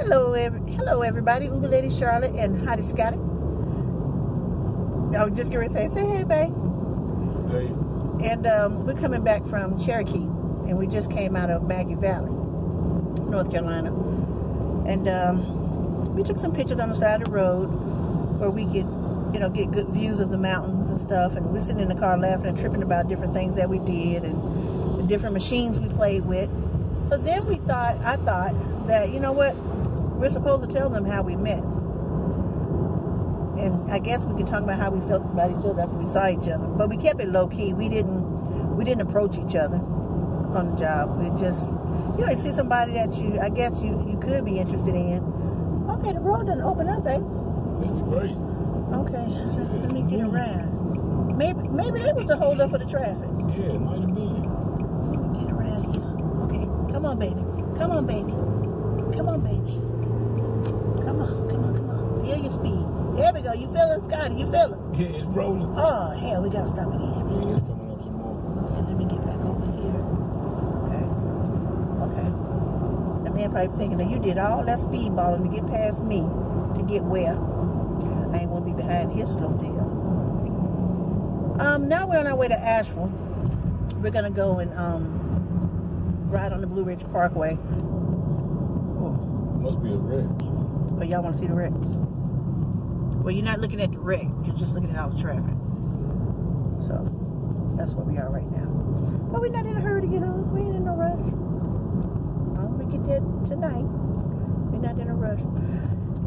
Hello everybody. Uber Lady Charlotte and Hottie Scotty. I was just going to say hey, babe. Hey. And we're coming back from Cherokee, and we just came out of Maggie Valley, North Carolina. And we took some pictures on the side of the road where we could, get good views of the mountains and stuff. And we're sitting in the car laughing and tripping about different things that we did and the different machines we played with. So then I thought that, you know what, we're supposed to tell them how we met. And I guess we can talk about how we felt about each other after we saw each other. But we kept it low key. We didn't approach each other on the job. We just, you see somebody that I guess you could be interested in. Okay, the road doesn't open up, eh? That's great. Okay, let me get around. Maybe that was the hold up for the traffic. Yeah, it might have been. Let me get around here. Okay, come on, baby. Come on, baby. Come on, baby. Come on. Feel your speed. There we go. You feel it, Scotty? You feel it? Yeah, it's rolling. Oh, hell, we got to stop again. Yeah, it's coming up some more. Okay, let me get back over here. Okay. The man probably thinking that you did all that speedballing to get past me to get where? I ain't want to be behind his slow deal. Now we're on our way to Asheville. We're going to go and ride on the Blue Ridge Parkway. Oh, must be a wreck. But y'all want to see the wreck? Well, you're not looking at the wreck. You're just looking at all the traffic. So, that's where we are right now. But we're not in a hurry to get home. We ain't in no rush. Well, we get there tonight. We're not in a rush.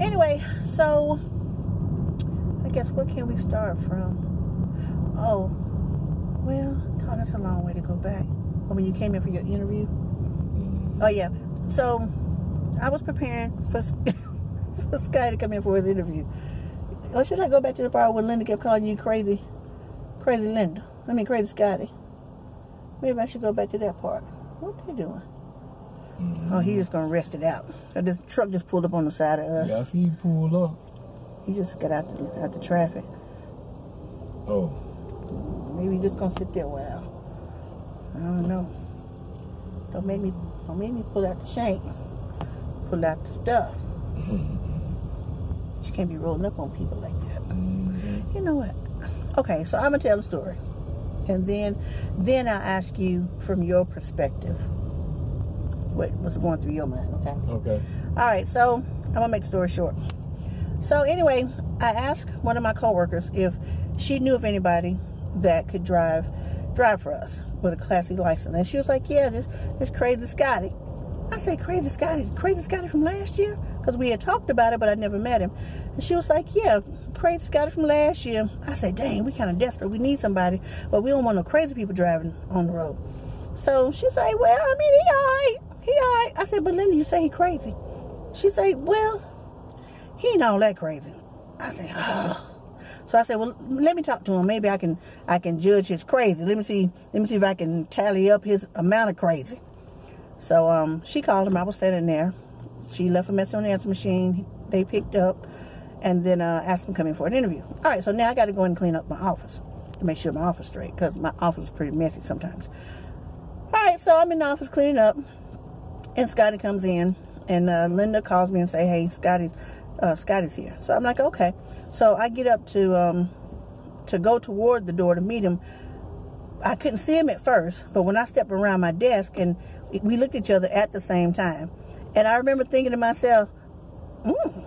Anyway, so, I guess where can we start from? Oh, well, that's a long way to go back. Or when you came in for your interview? Oh, yeah. So, I was preparing for Sky to come in for his interview. Or should I go back to the part where Linda kept calling you crazy Linda? Crazy Scotty. Maybe I should go back to that part. What are they doing? Oh, he just gonna rest it out. So this truck just pulled up on the side of us. Yeah, I see you pulled up. He just got out the traffic. Oh. Maybe he's just gonna sit there a while. I don't know. Don't make me pull out the shank. Pull out the stuff. You can't be rolling up on people like that. You know what? Okay, so I'm gonna tell the story, and then I'll ask you from your perspective what's going through your mind. Okay. Okay. All right. So I'm gonna make the story short. So anyway, I asked one of my coworkers if she knew of anybody that could drive for us with a Class C license, and she was like, "Yeah, this Crazy Scotty." I say, Crazy Scotty from last year? Because we had talked about it, but I never met him. And she was like, yeah, Crazy Scotty from last year. I said, dang, we kind of desperate. We need somebody, but we don't want no crazy people driving on the road. So she said, well, he all right. I said, but Linda, you say he crazy. She said, well, he ain't all that crazy. I said, oh. So I said, well, let me talk to him. Maybe I can judge his crazy. Let me see if I can tally up his amount of crazy. So she called him. I was standing there. She left a message on the answer machine. They picked up and then asked him to come in for an interview. All right, so now I got to go and clean up my office to make sure my office is straight, because my office is pretty messy sometimes. All right, so I'm in the office cleaning up, and Scotty comes in, and Linda calls me and say, hey, Scotty's here. So I'm like, okay. So I get up to go toward the door to meet him. I couldn't see him at first, but when I stepped around my desk, and we looked at each other at the same time, and I remember thinking to myself, oh,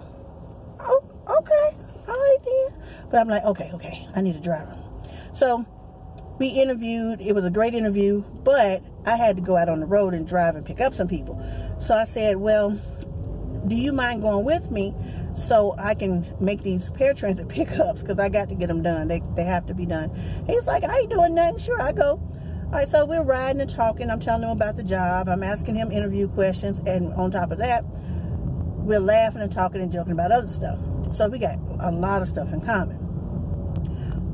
okay, all right then. But I'm like, okay, I need a driver. So we interviewed. It was a great interview, but I had to go out on the road and drive and pick up some people. So I said, well, do you mind going with me so I can make these paratransit pickups, because I got to get them done. They have to be done. He was like, I ain't doing nothing. Sure, I go. All right, so we're riding and talking. I'm telling him about the job. I'm asking him interview questions. And on top of that, we're laughing and talking and joking about other stuff. So we got a lot of stuff in common.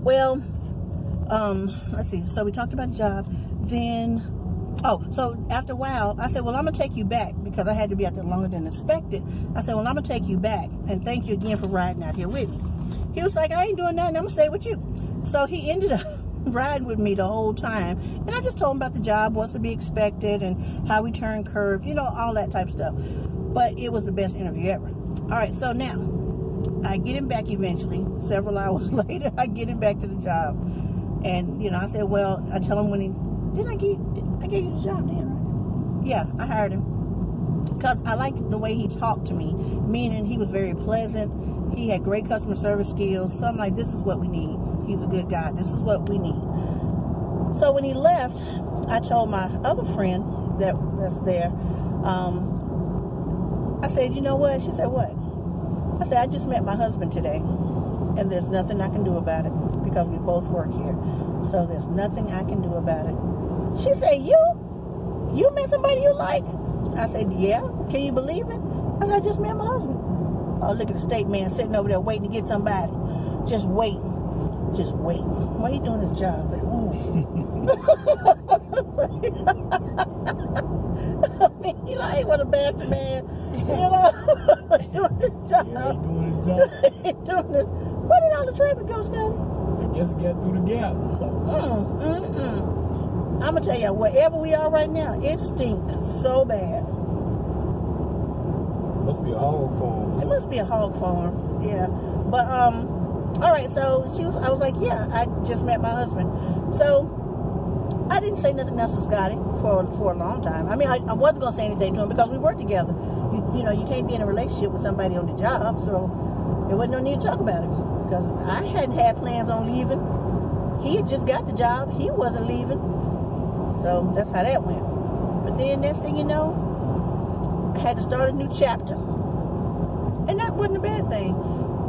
Well, let's see. So we talked about the job. Then, so after a while, I said, well, I'm going to take you back, because I had to be out there longer than expected. I said, well, I'm going to take you back, and thank you again for riding out here with me. He was like, I ain't doing nothing. I'm going to stay with you. So he ended up riding with me the whole time, and I just told him about the job, what's to be expected, and how we turn curves, all that type of stuff. But it was the best interview ever. All right, so now I get him back eventually. Several hours later, I get him back to the job. And, I said, well, I tell him when he, I gave you the job then, right? Yeah, I hired him. Because I liked the way he talked to me, meaning he was very pleasant. He had great customer service skills. So I'm like, this is what we need. He's a good guy. This is what we need. So when he left, I told my other friend that's there, I said, you know what? She said, what? I said, I just met my husband today, and there's nothing I can do about it because we both work here. So there's nothing I can do about it. She said, you met somebody you like? I said, yeah. Can you believe it? I said, I just met my husband. Oh, look at the state man sitting over there waiting to get somebody. Just waiting. Just waiting. Why he doing his job? Like, ooh. I mean, he want a bastard man. Doing his job. Yeah, he doing his job. He doing this. Where did all the traffic go, Scotty? I guess he got through the gap. I'm going to tell you, wherever we are right now, it stinks so bad. Must be a hog farm. It must be a hog farm, yeah. But, all right, so I was like, yeah, I just met my husband. So, I didn't say nothing else to Scotty for a long time. I mean, I wasn't going to say anything to him because we worked together. You can't be in a relationship with somebody on the job, so there wasn't no need to talk about it. Because I hadn't had plans on leaving. He had just got the job. He wasn't leaving. So that's how that went. But then next thing you know, I had to start a new chapter. And that wasn't a bad thing.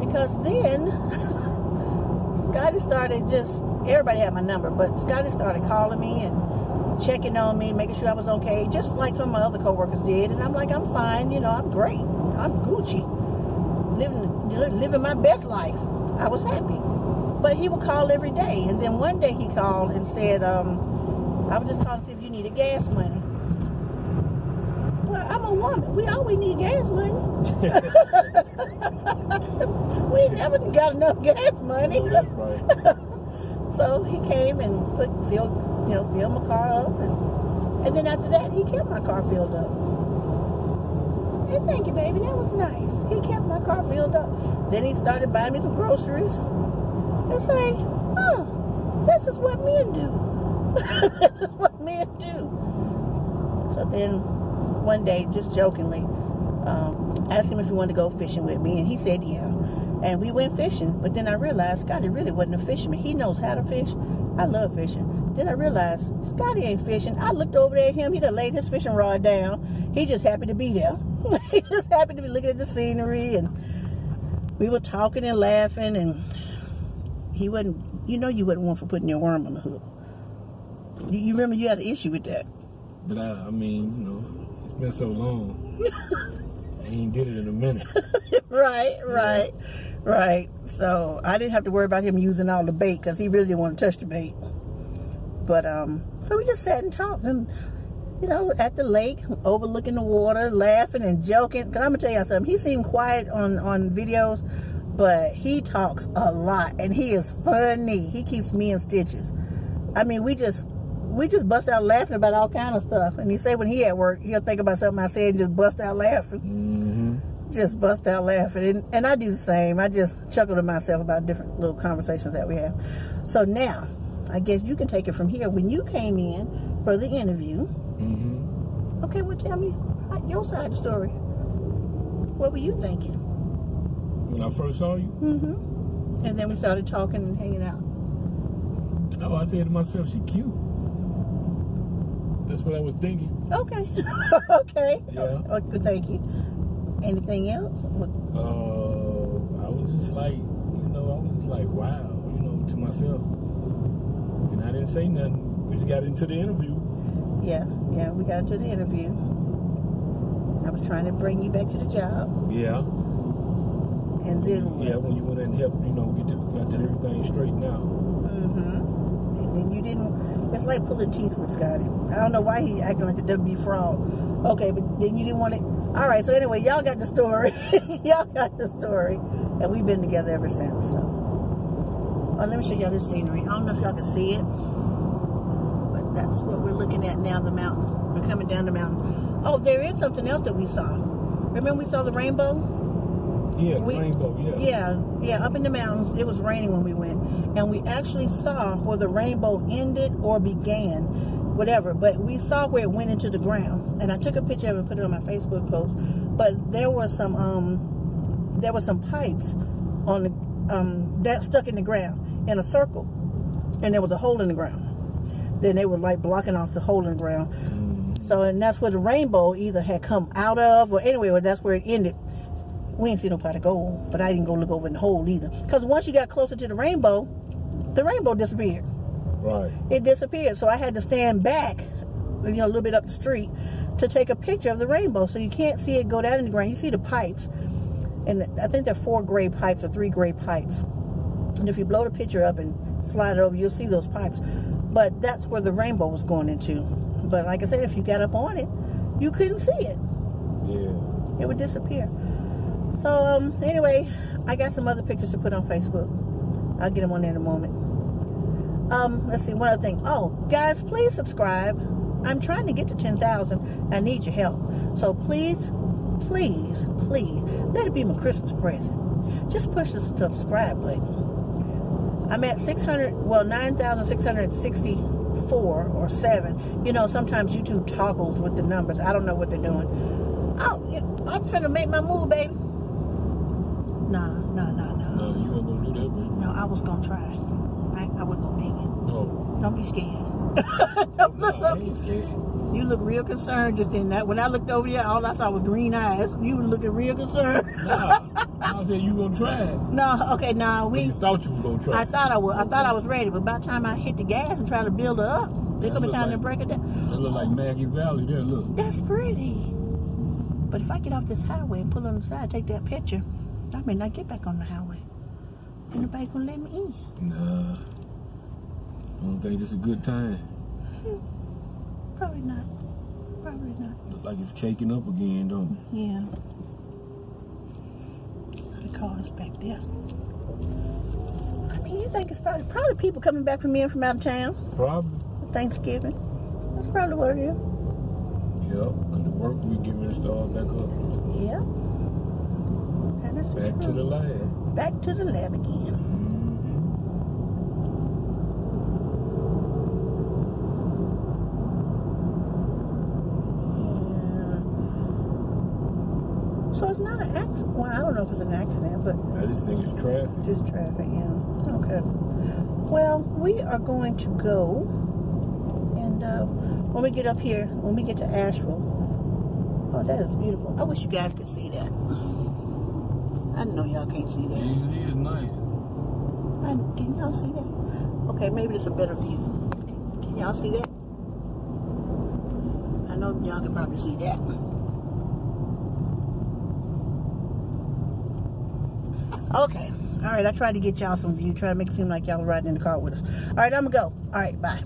Because then Scotty started everybody had my number, but Scotty started calling me and checking on me, making sure I was okay, just like some of my other coworkers did. And I'm like, I'm fine, I'm great. I'm Gucci. Living my best life. I was happy. But he would call every day. And then one day he called and said, I was just calling to see if you needed gas money. Well, I'm a woman. We always need gas money. We never got enough gas money. That's right. So he came and filled my car up. And then after that, he kept my car filled up. And thank you, baby. That was nice. He kept my car filled up. Then he started buying me some groceries. And say, this is what men do. This is what men do. So then one day, just jokingly, asked him if he wanted to go fishing with me, and he said yeah. And we went fishing, but then I realized Scotty really wasn't a fisherman. He knows how to fish. I love fishing. Then I realized Scotty ain't fishing. I looked over there at him. He done laid his fishing rod down. He just happy to be there. He just happy to be looking at the scenery, and we were talking and laughing, and he wasn't, you wouldn't want for putting your worm on the hook. You remember you had an issue with that. But I mean, it's been so long. I ain't did it in a minute. Right. So I didn't have to worry about him using all the bait because he really didn't want to touch the bait. But so we just sat and talked, and at the lake, overlooking the water, laughing and joking. Because I'm gonna tell you something. He seemed quiet on videos, but he talks a lot, and he is funny. He keeps me in stitches. I mean, we just bust out laughing about all kind of stuff. And he say when he at work, he'll think about something I said and just bust out laughing. Mm-hmm. Just bust out laughing. And I do the same. I just chuckle to myself about different little conversations that we have. So now, I guess you can take it from here. When you came in for the interview, mm-hmm. Okay, well, tell me your side of the story. What were you thinking? When I first saw you? Mm-hmm. And then we started talking and hanging out. Oh, I said to myself, she cute. That's what I was thinking. Okay. Okay. Yeah. Okay, thank you. Anything else? I was just like, wow, to myself. And I didn't say nothing. We just got into the interview. Yeah, we got into the interview. I was trying to bring you back to the job. Yeah. And then when you went in and helped, got everything straightened out. Mm-hmm. And then you didn't. It's like pulling teeth with Scotty. I don't know why he acting like the WB frog. Okay, but then you didn't want it. All right, so anyway, y'all got the story. Y'all got the story. And we've been together ever since. So. Oh, let me show y'all this scenery. I don't know if y'all can see it. But that's what we're looking at now, the mountain. We're coming down the mountain. Oh, there is something else that we saw. Remember we saw the rainbow? Yeah, rainbow, yeah. Yeah, up in the mountains. It was raining when we went. And we actually saw where the rainbow ended or began, whatever. But we saw where it went into the ground. And I took a picture of it and put it on my Facebook post. But there were some pipes on the that stuck in the ground in a circle. And there was a hole in the ground. Then they were like blocking off the hole in the ground. So, and that's where the rainbow either had come out of, or anyway, or that's where it ended. We didn't see no pot of gold, but I didn't go look over in the hole either. Because once you got closer to the rainbow disappeared. Right. It disappeared. So I had to stand back, a little bit up the street to take a picture of the rainbow. So you can't see it go down in the ground. You see the pipes. And I think they're 4 gray pipes or 3 gray pipes. And if you blow the picture up and slide it over, you'll see those pipes. But that's where the rainbow was going into. But like I said, if you got up on it, you couldn't see it. Yeah. It would disappear. So, anyway, I got some other pictures to put on Facebook. I'll get them on there in a moment. Let's see, one other thing. Oh, guys, please subscribe. I'm trying to get to 10,000. I need your help. So please, please, please, let it be my Christmas present. Just push the subscribe button. I'm at 9,664 or 7. Sometimes YouTube toggles with the numbers. I don't know what they're doing. Oh, I'm finna make my move, baby. No. No, you weren't gonna do that, baby. No, I was gonna try. I wasn't gonna make it. No. Don't be scared. No, I ain't scared. You look real concerned just in that. When I looked over there, all I saw was green eyes. You were looking real concerned. Nah, I said you gonna try it. No, okay, now You thought you were gonna try I thought I was ready, but by the time I hit the gas and try to build her up, there's gonna be time to break it down. It look like Maggie Valley there, look. That's pretty. But if I get off this highway and pull on the side, take that picture, I may not get back on the highway. Ain't nobody gonna let me in. Nah. I don't think this is a good time. Probably not. Probably not. Look like it's caking up again, don't it? Yeah. The car's back there. I mean, you think it's probably people coming back from in from out of town? Probably. Thanksgiving. That's probably what it is. Yep. And the work we get ready to start back up. Yep. Back to the lab. Back to the lab again. So it's not an accident. Well, I don't know if it's an accident, but I just think it's traffic. Just traffic, yeah. Okay. Well, we are going to go, and when we get up here, when we get to Asheville, oh, that is beautiful. I wish you guys could see that. I know y'all can't see that. Yeah, it is nice. Can y'all see that? Okay, maybe it's a better view. Can y'all see that? I know y'all can probably see that. Okay. All right, I tried to get y'all some view, try to make it seem like y'all were riding in the car with us. All right, I'm going to go. All right, bye.